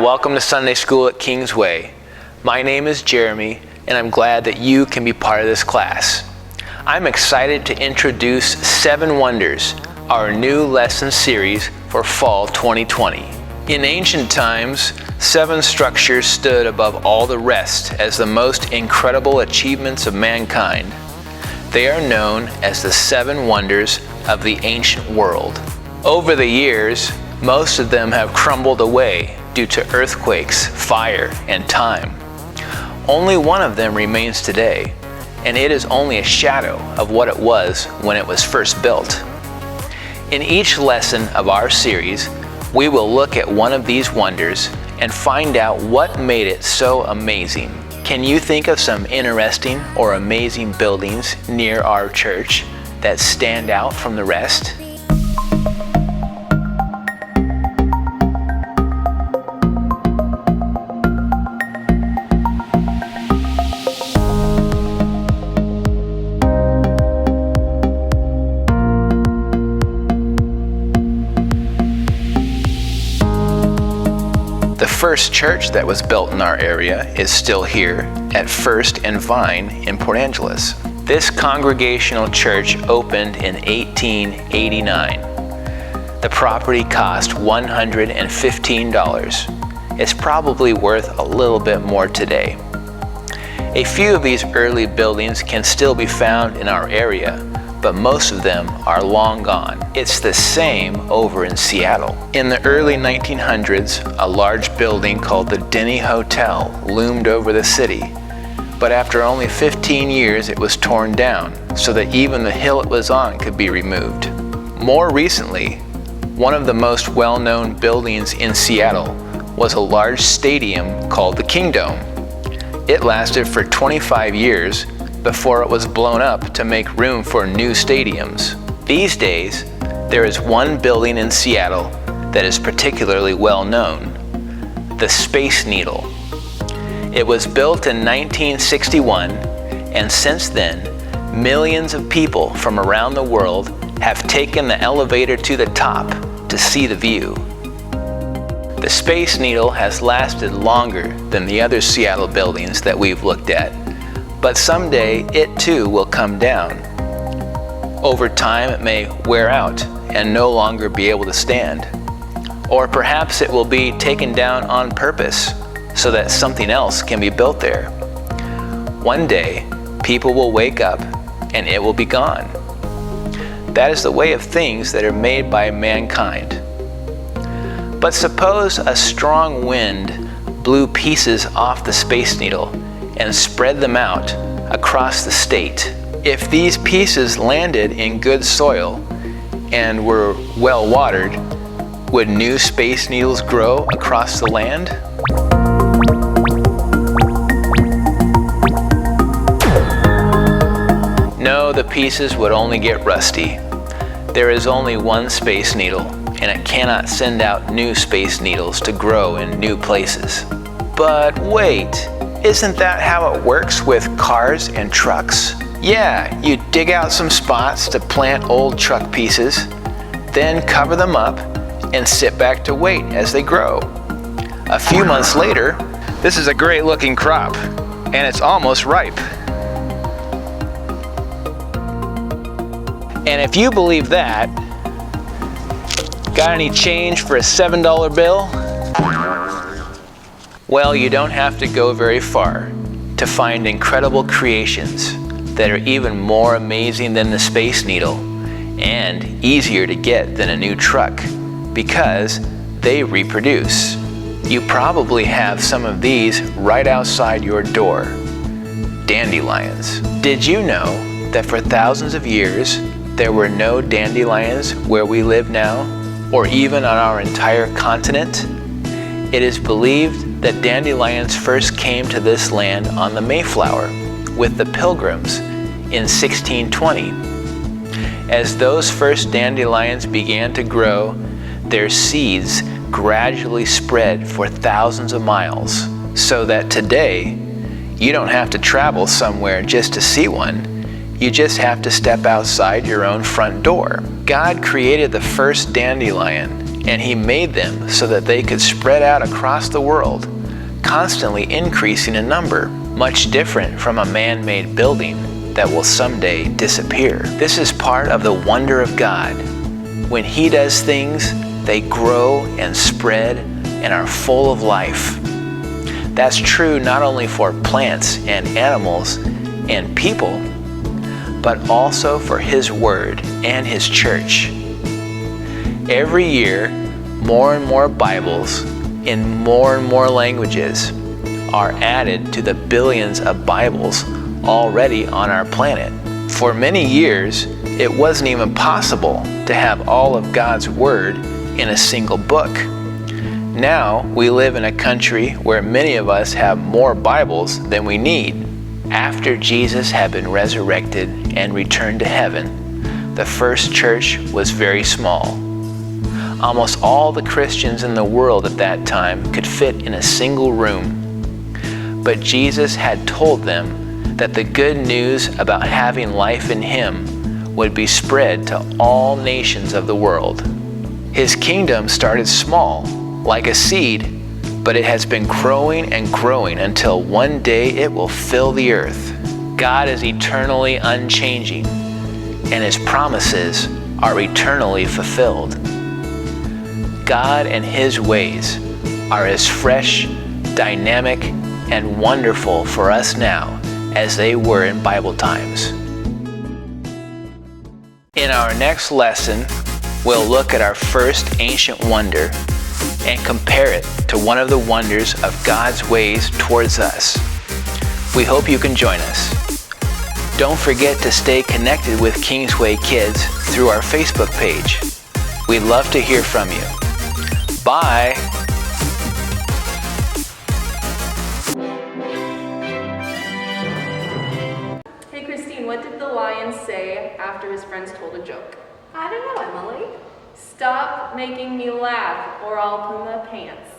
welcome to Sunday School at Kingsway. My name is Jeremy, and I'm glad that you can be part of this class. I'm excited to introduce 7 Wonders, our new lesson series for fall 2020. In ancient times, 7 structures stood above all the rest as the most incredible achievements of mankind. They are known as the 7 Wonders of the ancient world. Over the years, most of them have crumbled away due to earthquakes, fire, and time. Only one of them remains today, and it is only a shadow of what it was when it was first built. In each lesson of our series, we will look at one of these wonders and find out what made it so amazing. Can you think of some interesting or amazing buildings near our church that stand out from the rest? The first church that was built in our area is still here at First and Vine in Port Angeles. This Congregational church opened in 1889. The property cost $115. It's probably worth a little bit more today. A few of these early buildings can still be found in our area, but most of them are long gone. It's the same over in Seattle. In the early 1900s, a large building called the Denny Hotel loomed over the city. But after only 15 years, it was torn down so that even the hill it was on could be removed. More recently, one of the most well-known buildings in Seattle was a large stadium called the Kingdome. It lasted for 25 years before it was blown up to make room for new stadiums. These days, there is one building in Seattle that is particularly well known, the Space Needle. It was built in 1961, and since then, millions of people from around the world have taken the elevator to the top to see the view. The Space Needle has lasted longer than the other Seattle buildings that we've looked at, but someday it too will come down. Over time it may wear out and no longer be able to stand. Or perhaps it will be taken down on purpose so that something else can be built there. One day, people will wake up and it will be gone. That is the way of things that are made by mankind. But suppose a strong wind blew pieces off the Space Needle and spread them out across the state. If these pieces landed in good soil and were well watered, would new Space Needles grow across the land? No, the pieces would only get rusty. There is only one Space Needle, and it cannot send out new Space Needles to grow in new places. But wait, isn't that how it works with cars and trucks? Yeah, you dig out some spots to plant old truck pieces, then cover them up and sit back to wait as they grow. A few months later, this is a great looking crop, and it's almost ripe. And if you believe that, got any change for a $7 bill? Well, you don't have to go very far to find incredible creations that are even more amazing than the Space Needle and easier to get than a new truck because they reproduce. You probably have some of these right outside your door. Dandelions. Did you know that for thousands of years there were no dandelions where we live now, or even on our entire continent? It is believed that dandelions first came to this land on the Mayflower with the Pilgrims in 1620. As those first dandelions began to grow, their seeds gradually spread for thousands of miles, so that today you don't have to travel somewhere just to see one. You just have to step outside your own front door. God created the first dandelion and He made them so that they could spread out across the world, constantly increasing in number, much different from a man-made building that will someday disappear. This is part of the wonder of God. When He does things, they grow and spread and are full of life. That's true not only for plants and animals and people, but also for His Word and His church. Every year, more and more Bibles in more and more languages are added to the billions of Bibles already on our planet. For many years, it wasn't even possible to have all of God's Word in a single book. Now, we live in a country where many of us have more Bibles than we need. After Jesus had been resurrected and returned to heaven, the first church was very small. Almost all the Christians in the world at that time could fit in a single room. But Jesus had told them that the good news about having life in Him would be spread to all nations of the world. His kingdom started small, like a seed, but it has been growing and growing until one day it will fill the earth. God is eternally unchanging, and His promises are eternally fulfilled. God and His ways are as fresh, dynamic, and wonderful for us now as they were in Bible times. In our next lesson, we'll look at our first ancient wonder and compare it to one of the wonders of God's ways towards us. We hope you can join us. Don't forget to stay connected with Kingsway Kids through our Facebook page. We'd love to hear from you. Bye! Hey Christine, what did the lion say after his friends told a joke? I don't know, Emily. Stop making me laugh or I'll poo my pants.